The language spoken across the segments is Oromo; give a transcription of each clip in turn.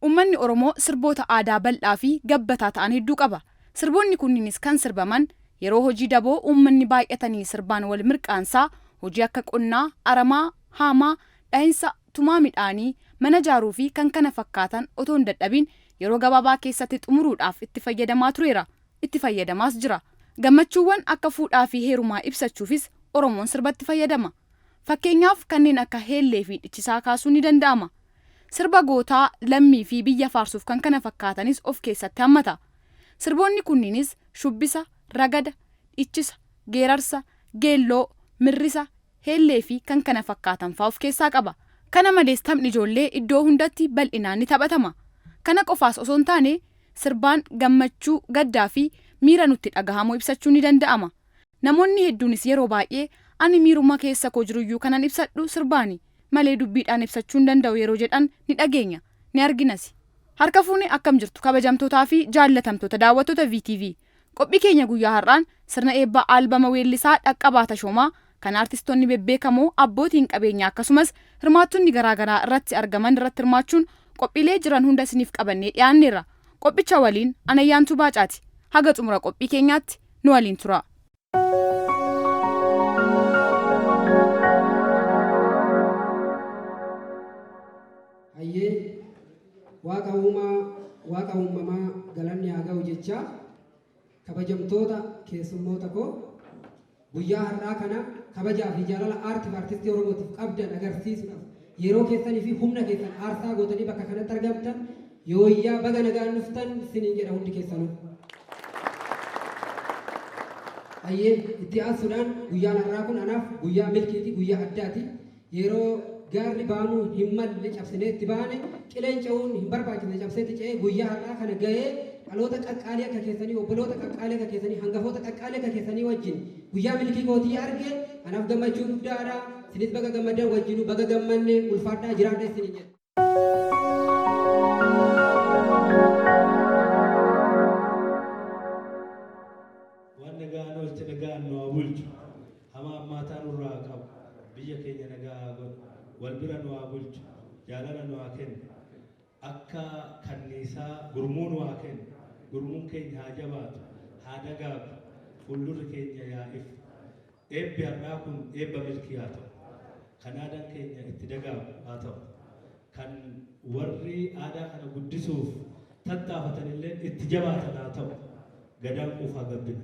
Uummanni Oromoo sirboota aadaa bal'aa fi gabbataa ta'an hedduu qaba. Sirboonni kunniinis kan sirbaman yeroo hojii daboo uummanni baay'atanii sirbaan wal mirqaansaa hojii akka qonnaa, aramaa, haamaa, dhahinsa, tumaa midhaanii, mana ijaaruu fi kan kana fakkaatan otoo hin dadhabin yeroo gabaabaa keessatti xumuruudhaaf itti fayyadamaa tureera. Itti fayyadamaas jira. Gammachuuwwan akka fuudhaa fi heerumaa ibsachuufis Oromoon sirbatti fayyadama. Fakkeenyaaf kanneen akka heellee fi dhichisaa kaasuun ni danda'ama. Sirba gootaa, lammii fi biyya faarsuuf kan kana fakkaatanis of keessatti hammata. Sirboonni kunniinis shubbisa, ragada, dhichisa, geerarsa, geelloo, mirrisa, heellee fi kan kana fakkaatan fa'aa of keessaa qaba. Kana malees taphni ijoollee iddoo hundatti bal'inaan ni taphatama. Kana qofaas osoo hin taane sirbaan gammachuu, gaddaa fi miira nutti dhagahamu ibsachuu ni danda'ama. Namoonni hedduunis yeroo baay'ee ani miiruma keessa koo jiruyyuu kanan ibsadhu sirbaani malee dubbiidhaan ibsachuu hin danda'u yeroo jedhan ni dhageenya, ni arginas. Harka fuune akkam jirtu kabajamtootaa fi jaallatamtoota daawwattoota VTV. Qophii keenya guyyaa har'aan sirna eebbaa albama weellisaa Dhaqqabaa Tashoomaa kan artistoonni bebbeekamoo abbootiin qabeenyaa akkasumas hirmaattonni garaagaraa irratti argaman irratti hirmaachuun qophiilee jiran hunda isiniif qabannee dhiyaanneerra. Qophicha waliin Anayyaantuu Baacaati. Haga xumura qophii keenyaatti nu waliin tura. Hayyee waaqa uumamaa galanni haa ga'u jecha kabajamtoota keessummoota koo guyyaa har'aa kana kabajaa fi jaalala aartiif artistii Oromootiif qabdan agarsiisuudhaaf yeroo keessanii fi humna keessan aarsaa gootanii bakka kanatti argamtan yooyyaa baga nagaan dhuftan isiniin jedha hundi keessanuu. Hayyee itti aansuudhaan guyyaan har'aa kun anaaf guyyaa milkiiti, guyyaa addaati. Yeroo gaarri baanuu hin malle cabsinee itti baane qileen ce'uun hin barbaachifne cabseetti ce'ee guyyaa har'aa kana gahee dhaloota qaqqaalee akka keessanii, obboloota qaqqaalee akka keessanii, hangafoota qaqqaalee akka keessanii wajjin guyyaa milkii kootii arge anaaf gammachuu guddaadha. Isinis baga gammadan wajjinuu baga gammanne ulfaadhaa jiraadha isiniin jedha. Waan nagaan oolche nagaan nu haa bulchu. Hamaa ammaataan irraa qabu. Biyya keenya nagaa haa godhu. Wal bira nu haa bulchu. Jaalala nu haa kennu. Akka kanniisaa gurmuu nu haa kennu. Gurmuun keenya haa jabaatu. Haa dagaagu. Fuuldurri keenya yaa ifu. Eebbi har'aa kun eebba milkii haa ta'u. Kan aadaan keenya itti dagaagu haa ta'u. Kan warri aadaa kana guddisuuf tattaafatan illee itti jabaatan haa ta'u. Gadaan quufaa gabbina.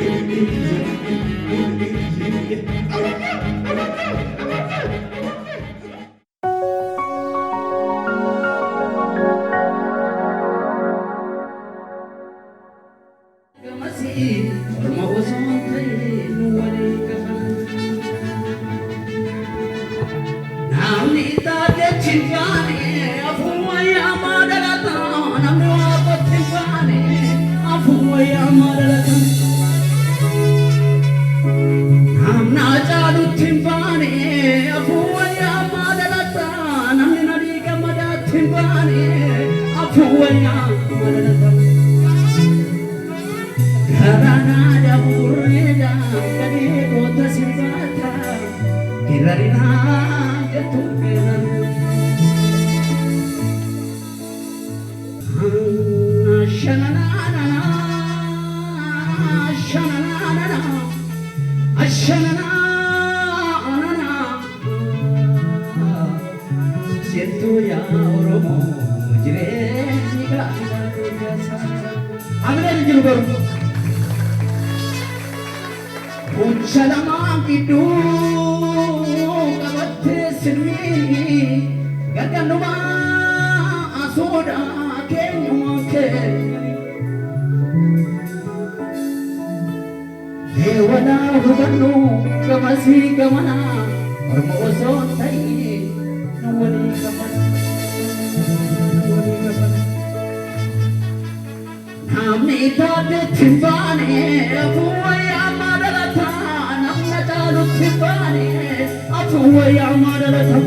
Thank you. Timpani, afuwaya madalata, namni wako timpani, afuwaya madalata. Namna jalu timpani, afuwaya madalata, namni nadiga mada timpani, afuwaya madalata. Karana da bureda, kadi kota sibata, kirarina jatuh kirana. Dewana hubanu kamasi kamana ormoso tai nawani kamana namni tade timbane afuwaya madalata namna jalu timbane afuwaya madalata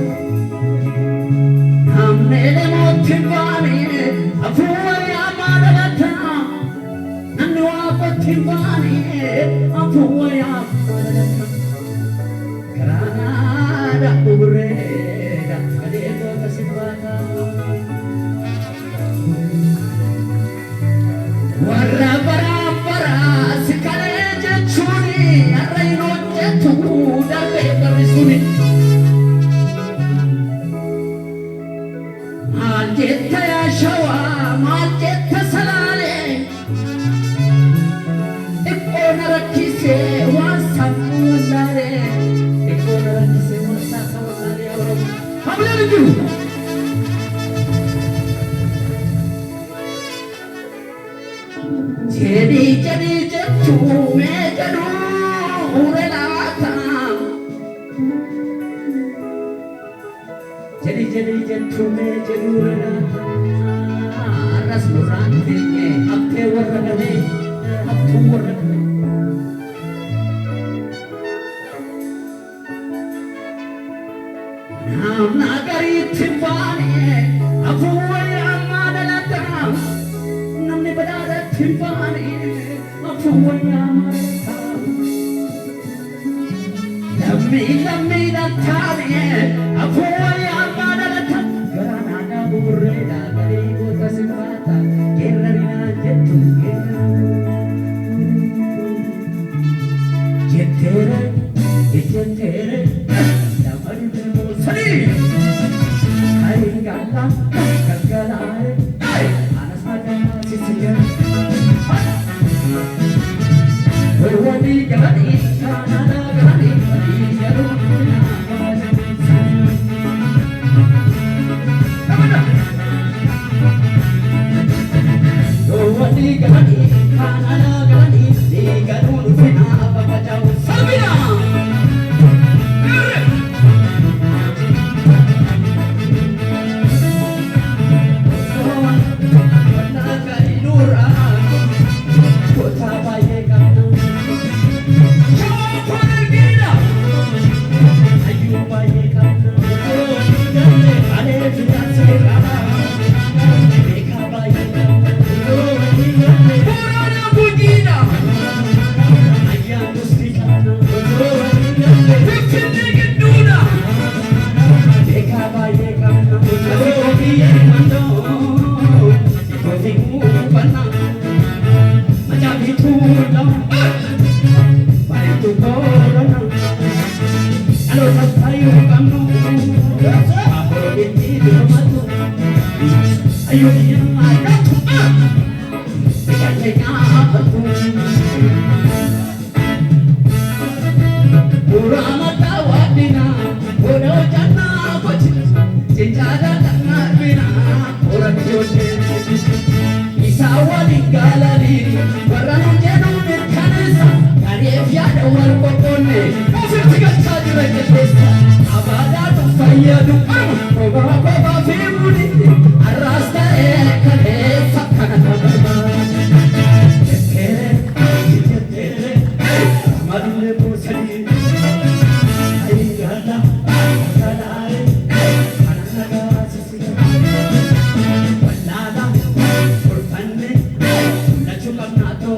namne lemo timbane afuwaya madalata namni wako timbane afuwaya madalata karana da bureda kadeko kasibata warra bara sikale jechuni arraino jetu darbe barisuni majetta ya shawa majetta salale ikona rakise wasamulare ikona rakise wasamulare hamle ju jadi jetu me jadu urelata jadi jetu me jadu urelata aras murante ne apte waragane aptu waragane namna gari timbane afuwaya madalata namni badada timpani afuwaya madalata lammi datane afuwaya madalata garana da burreda gari kota sibata kerrina jettu jettere damari sari hai galla gaggalare anasada sisiya wadi gadi kanada gadi yaru wadi gadi kanada gadi digaru fina babajau sabina Abada fayyadu koba koba fi muni arras ta'e kaleessa kana taphata jettere madulle boosadi ayyala kalaare ananaga sisira wallala kurfanne nachukam nato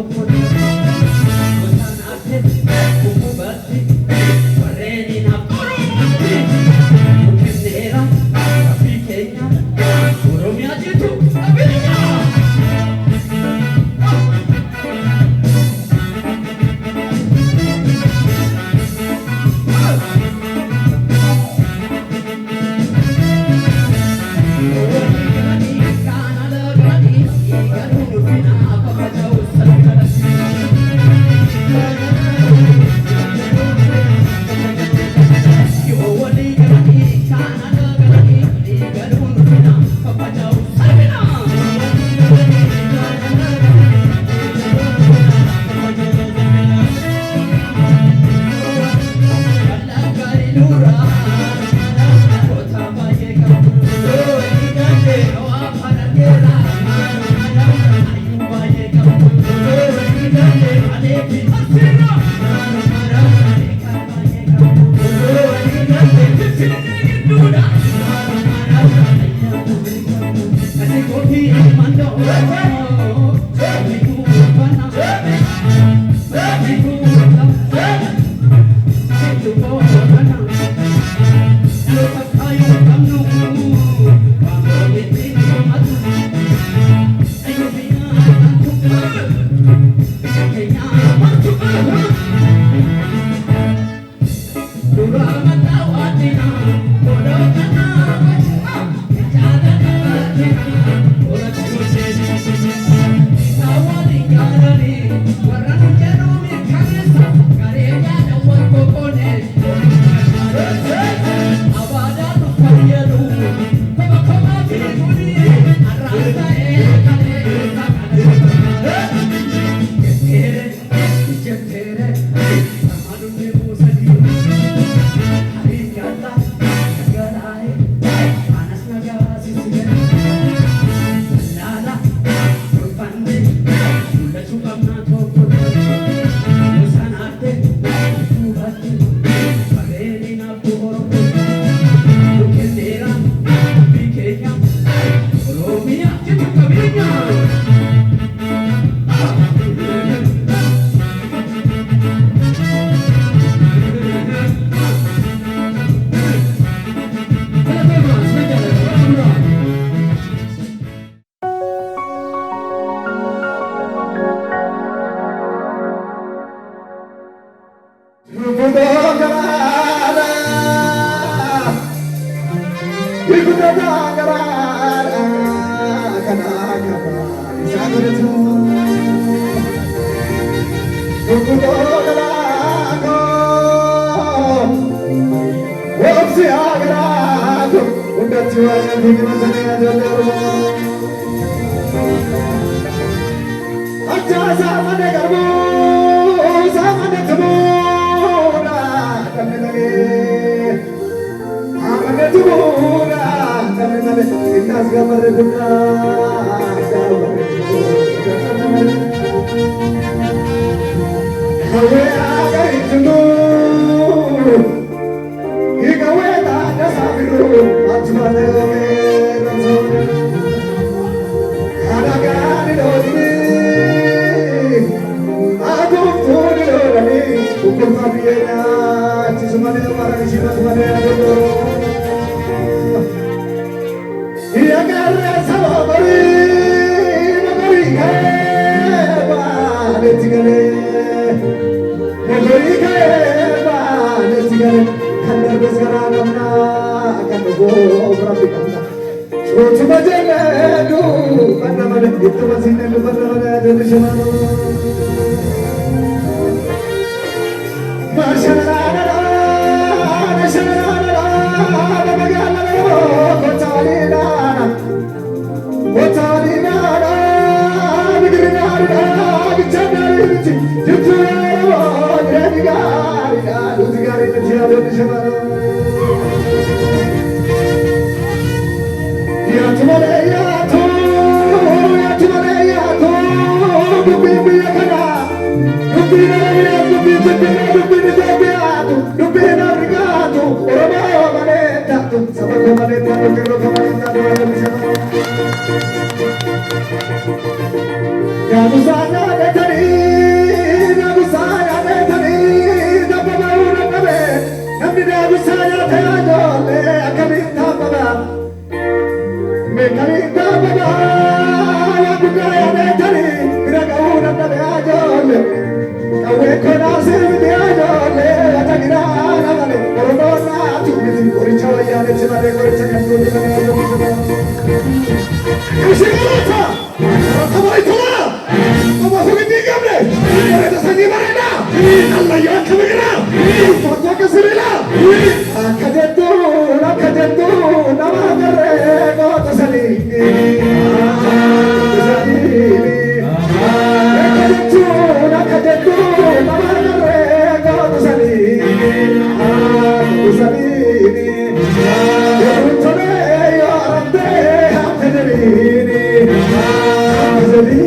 beato, dubina brigato, ormai manetta, sabato manetta, lo manetta, Yabusana detani, Yabusana detani, Dabba una kabe, Namni Yabusana teajole, Akabita baba, Mekabita baba, Yabugaya detani, Miraga una kabe ajole, Kawe kona sirvi teajole, Atagira nagale, Orona tubiti, Orichawa yale chimale, Orichawa yale Kushigata, Atabai tola. Como se me diga, hombre, ¡eres allí, Marena! ¡Allah, yo acá me grabo! ¡Por tu acá se me la! ¡Acá de tú, no me rego, te salí! ¡Te salí! ¡Acá de tú, no me rego, te salí! ¡Te salí! ¡Yo mucho de ello, ante de mí! ¡Te salí!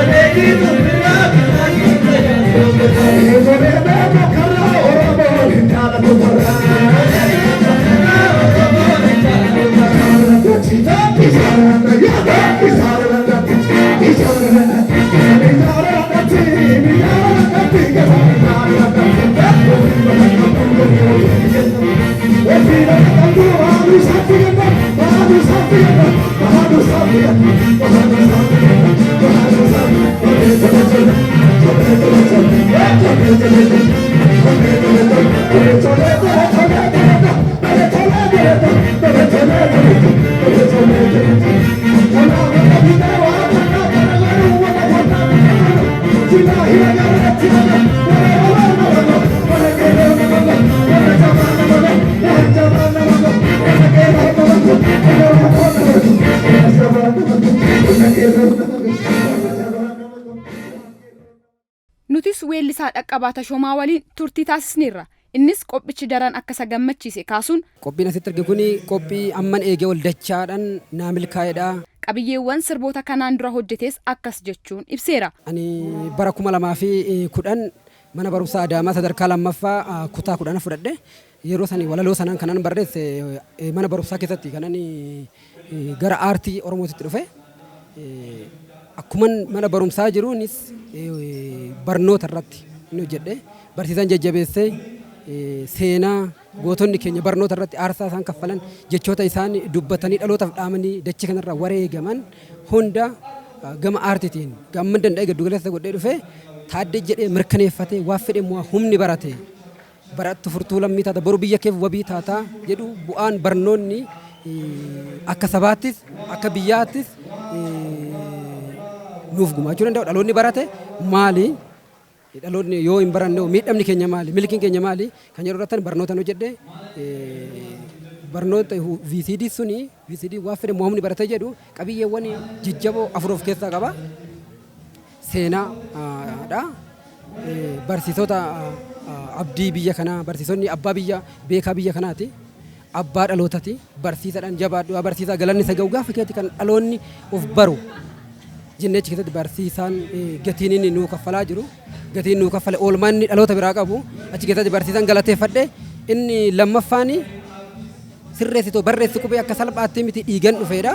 Thank you. Nutis weellisaa dhaqqabaa Tashoomaa waliin turtii taasisneerra. Innis qophichi daran akka isa gammachiise kaasuun qophiin asitti arge kuni qophii amman eegee wal dachaadhaan naa milkaa'edha. Qabiyyeewwan sirboota kanaan dura hojjetes akkas jechuun ibseera. Ani bara 2010 mana barumsaa Adaamaa sadarkaa lammaffaa kutaa 10 fudhadhe. Yeroo sanii walaloo sanaan kanan barreesse mana barumsaa keessatti kanan gara aartii Oromootitti dhufe. Akkuman mana barumsaa jiruunis barnoota irratti inni hojjedhe. Barsiisaan jajjabeessee seenaa gootonni keenya barnoota irratti aarsaa isaan kaffalan jechoota isaan dubbatanii dhalootaaf dhaamanii dachee kanarraa wareegaman hunda gama aartiitiin gamman danda'e giddu galeessa godhee dhufe taaddee jedhee mirkaneeffatee waa fedhe immoo humni barate barattu furtuu lammii taata boru biyya keef wabii taataa jedhu bu'aan barnoonni akka sabaattis akka biyyaattis nuuf gumaachuu danda'u. Dhaloonni barate maali? Dhaloonni yoo hin baranne miidhamni keenya maali? Milkiin keenya maali? Kan jedhu irratti barnootaan hojjedhe barnoota VCD suni VCD waa fedhe humni barate jedhu qabiyyeewwan jajjaboo afur of keessaa qaba. Seenaadha. Barsiisota abdii biyya kanaa barsiisonni abbaa biyya beekaa biyya kanaati. Abbaa dhalootati barsiisaadhaan jabaadhu barsiisaa galanni isa ga'u gaafa keetti kan dhaloonni of baru. Jinneechi keessatti barsiisaan gatiin inni nuu kaffalaa jiru gatiin nuu kaffale oolmaan inni dhaloota biraa qabu achi keessatti barsiisaan galateeffadhe inni lammaffaan sirreessitoo barreessi qubee akka salphaatti miti dhiigan dhufeedha.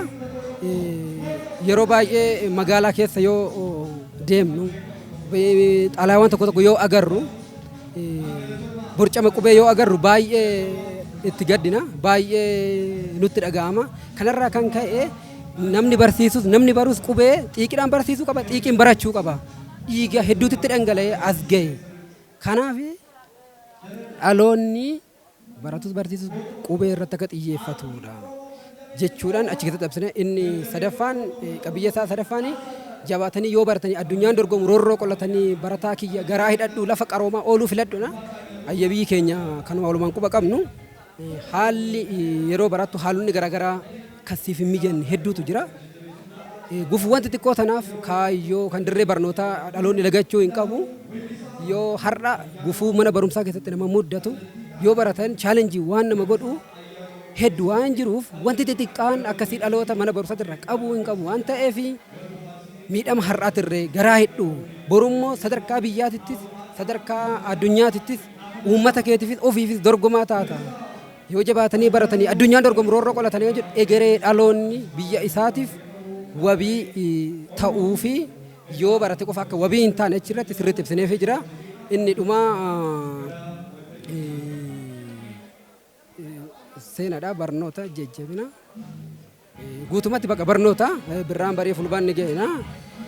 Yeroo baay'ee magaalaa keessa yoo deemnu xalaawwan tokko tokko yoo agarru borcama qubee yoo agarru baay'ee itti gaddina baay'ee nutti dhaga'ama. Kanarraa kan ka'e namni barsiisus namni barus qubee xiiqiidhaan barsiisuu qaba xiiqiin barachuu qaba dhiiga hedduutitti dhangala'ee as ga'e. Kanaaf dhaloonni baratus barsiisus qubee irratti akka xiyyeeffatudha jechuudhaan achi keessatti absine inni sadaffaan qabiyya isaa sadaffaan jabaatanii yoo baratanii addunyaan dorgomu roorroo qollatanii barataa kiyya garaa hidhadhu lafa qaroomaa ooluu filadhuna ayya biyyi keenya kanuma walumaan quba qabnu haalli yeroo barattu haalonni garaagaraa kasiif hin mijanne hedduutu jira. Gufuuwwan xixiqqoo tanaaf kaayyoo kan dirree barnootaa dhaloonni lagachuu hin qabu. Yoo har'a gufuu mana barumsaa keessatti nama muddatu yoo baratan chaalenjii waan nama godhu hedduu waan jiruuf wanti xixiqqaan akkasii dhaloota mana barumsaa irra qabuu hin qabu waan ta'eef miidhama har'aatirree garaa hidhu borummoo sadarkaa biyyaatittis sadarkaa addunyaatittis uummata keetiifis ofiifis dorgomaa taata. Yoo jabaatanii baratanii addunyaan dorgomu roorroo qolatanii jedhu egeree dhaloonni biyya isaatiif wabii ta'uu fi yoo barate qofa akka wabii hin taane achirratti sirriitti ibsineefii jira. Inni dhumaa seenaadha barnoota jajjabina guutumatti bakka barnoota birraan barii fulbaan ni ga'ina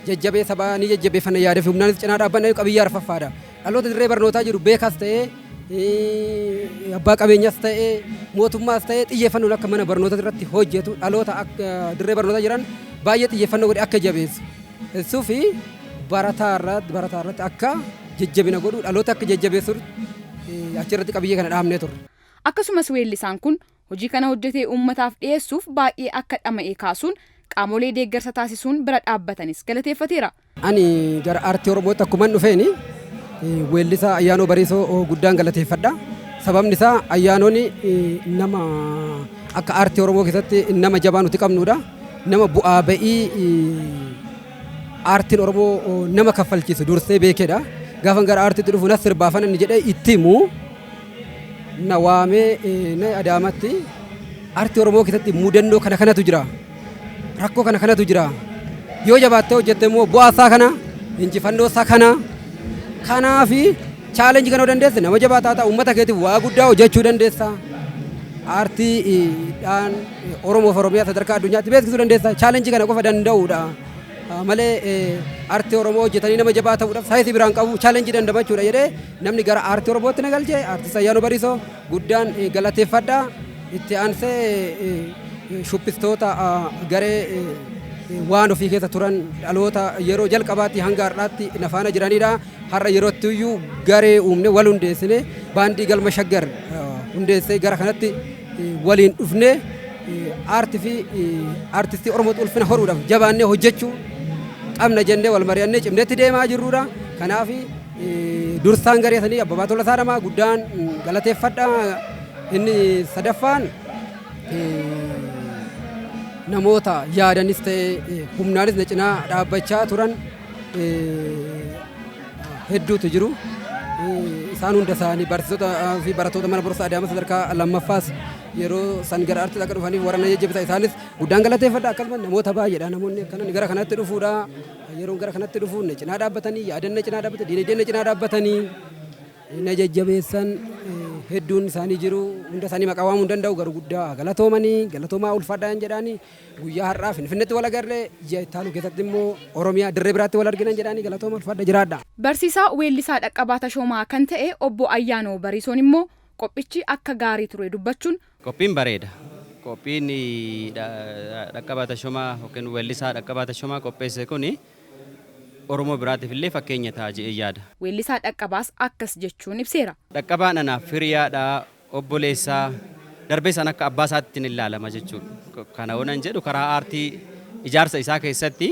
jajjabee sabaa ni jajjabeeffanna yaada fi humnaanis cinaa dhaabbanna qabiyyaa arfaffaadha. Dhaloota dirree barnootaa jiru beekaas ta'ee abbaa qabeenyaas ta'ee mootummaas ta'ee xiyyeeffannoon akka mana barnootaa irratti hojjetu dhaloota akka dirree barnootaa jiran baay'ee xiyyeeffannoo godhe akka jabeessu. Isuu fi barataa irratti akka jajjabina godhu dhaloota akka jajjabeessu achirratti qabiyyee kana dhaabnee turre. Akkasumas weellisaan kun hojii kana hojjetee uummataaf dhiyeessuuf baay'ee akka dhama'ee kaasuun qaamolee deeggarsa taasisuun bira dhaabbatanis galateeffateera. Ani gara aartii Oromootti akkuman dhufeeni weellisaa Ayyaanoo Bariisoo guddaan galateeffadha. Sababni isaa Ayyaanoon nama akka aartii Oromoo keessatti nama jabaa nuti qabnudha. Nama bu'aa ba'ii aartiin Oromoo nama kaffalchiisu dursee beekedha. Gaafa gara aartiitti dhufu nas sirbaafan inni jedhee itti himu na waamee na Adaamatti aartii Oromoo keessatti mudannoo kanatu jira. Rakkoo kanatu jira. Yoo jabaattee hojjette immoo bu'aa isaa kana injifannoo isaa kana kanaafi chaalenjii kana dandeesse nama jabaa taata uummata keetiif waa guddaa hojjechuu dandeessa. aartiidhaan Oromoo fi Oromiyaa sadarkaa addunyaatti beeksisuu dandeessa. Chaalenjii kana qofa danda'uudha. Malee aartii Oromoo hojjetanii nama jabaa ta'uudhaaf saayisii biraan qabu chaalenjii dandamachuudha jedhee namni gara aartii Oromootti na galchee aartist Ayyaanoo Bariisoo guddaan galateeffadha. Itti aansee shubbistoota garee waan ofii keessa turan dhaloota yeroo jalqabaatti hanga har'aatti na faana jiranidha. Har'a yerootti iyyuu garee uumne wal hundeessine baandii galma shaggar hundeessee gara kanatti waliin dhufne aartii fi aartistii Oromoo ulfina horuudhaaf jabaannee hojjechuu qabna jennee wal mari'annee cimneetti deemaa jirrudha. Kanaaf dursaan garee sanii Abbabaa Tolasaa Namaa guddaan galateeffadha. Inni sadaffaan namoota yaadanis ta'e humnaanis na cinaa dhaabbachaa turan hedduutu jiru. Isaan hunda isaanii barsiisota fi barattoota mana barumsaa Adaamaa sadarkaa lammaffaas yeroo san gara aartii akka dhufaniif warra na jajjabeessan isaanis guddaan galateeffadha. Akkasumas namoota baay'eedha namoonni akkanaan gara kanatti dhufuudha. Yeroo gara kanatti dhufuun na cinaa dhaabbatanii yaadan na cinaa dhaabbatanii diinagdeen na cinaa dhaabbatanii na jajjabeessan hedduun isaanii jiru. Hunda isaanii maqaa waamuu hin danda'u garuu guddaa galatoomaa ulfaadhaan jedhaanii guyyaa har'aa Finfinneetti wal agarree ji'a itti aanu keessatti immoo Oromiyaa dirree biraatti wal arginan jedhaanii galatooma ulfaadha jiraadha. Barsiisaa weellisaa Dhaqqabaa Tashoomaa kan ta'e obbo Ayyaanoo Bariisoon immoo qophichi akka gaarii ture dubbachuun qophiin bareeda. Qophiin Dhaqqabaa Tashoomaa yookiin weellisaa Dhaqqabaa Tashoomaa qopheesse kuni Oromoo biraatiif illee fakkeenya ta'a jedhee yaada. Weellisaa Dhaqqabaas akkas jechuun ibseera. Dhaqqabaan anaaf firiyaadha, obboleessaa, darbee san akka abbaa isaatti hin ilaalama jechuudha. Kana oonan jedhu karaa aartii ijaarsa isaa keessatti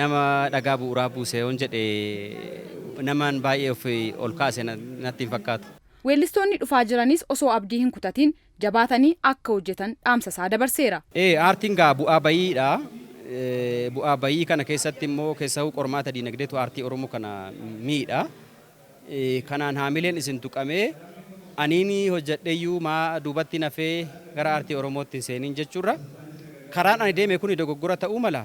nama dhagaa bu'uuraa buusee yoon jedhee namaan baay'ee of ol kaase natti hin fakkaatu. Weellistoonni dhufaa jiranis osoo abdii hin kutatiin jabaatanii akka hojjetan dhaamsa isaa dabarseera. Aartiin gaa bu'aa bayiidha. Bu'aa bayii kana keessatti immoo keessahuu qormaata diinagdeetu aartii Oromoo kana miidha. Kanaan haamileen isin tuqamee aniini hojjedheeyyuu maa duubatti nafee gara aartii Oromootti hin seeniin jechuudha. Karaan ani deeme kun dogoggora ta'uu mala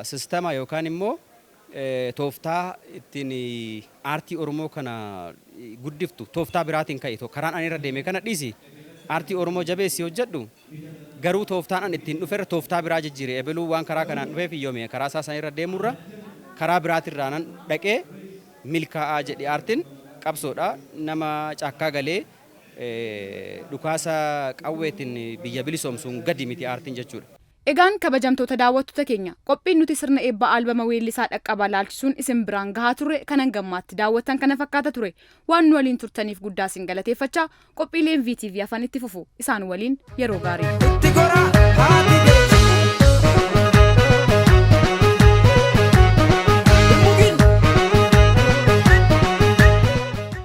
sistema yookaan immoo tooftaa ittiin aartii Oromoo kana guddiftu tooftaa biraatiin ka'e karaan ani irra deeme kana dhiisi aartii Oromoo jabeessi hojjedhu. Garuu tooftaan an ittiin dhufeerra tooftaa biraa jijjiire ebaluu waan karaa kanaan dhufeef iyyoome karaa isaa irra deemurra karaa biraatirraa nan dhaqee milkaa'aa jedhe aartiin qabsoodha nama caakkaa galee dhukaasa qawweetiin biyya bilisoomsuun gadi miti aartiin jechuudha. Egaan kabajamtoota daawwattoota keenya qophiin nuti sirna eebba albama weellisaa Dhaqqabaa laalchisuun isin biraan gahaa turre kanan gammaatti daawwattan kana fakkaata ture waan nu waliin turtaniif guddaa isin galateeffachaa qophiileen VTV afaan itti fufu isaan waliin yeroo gaarii.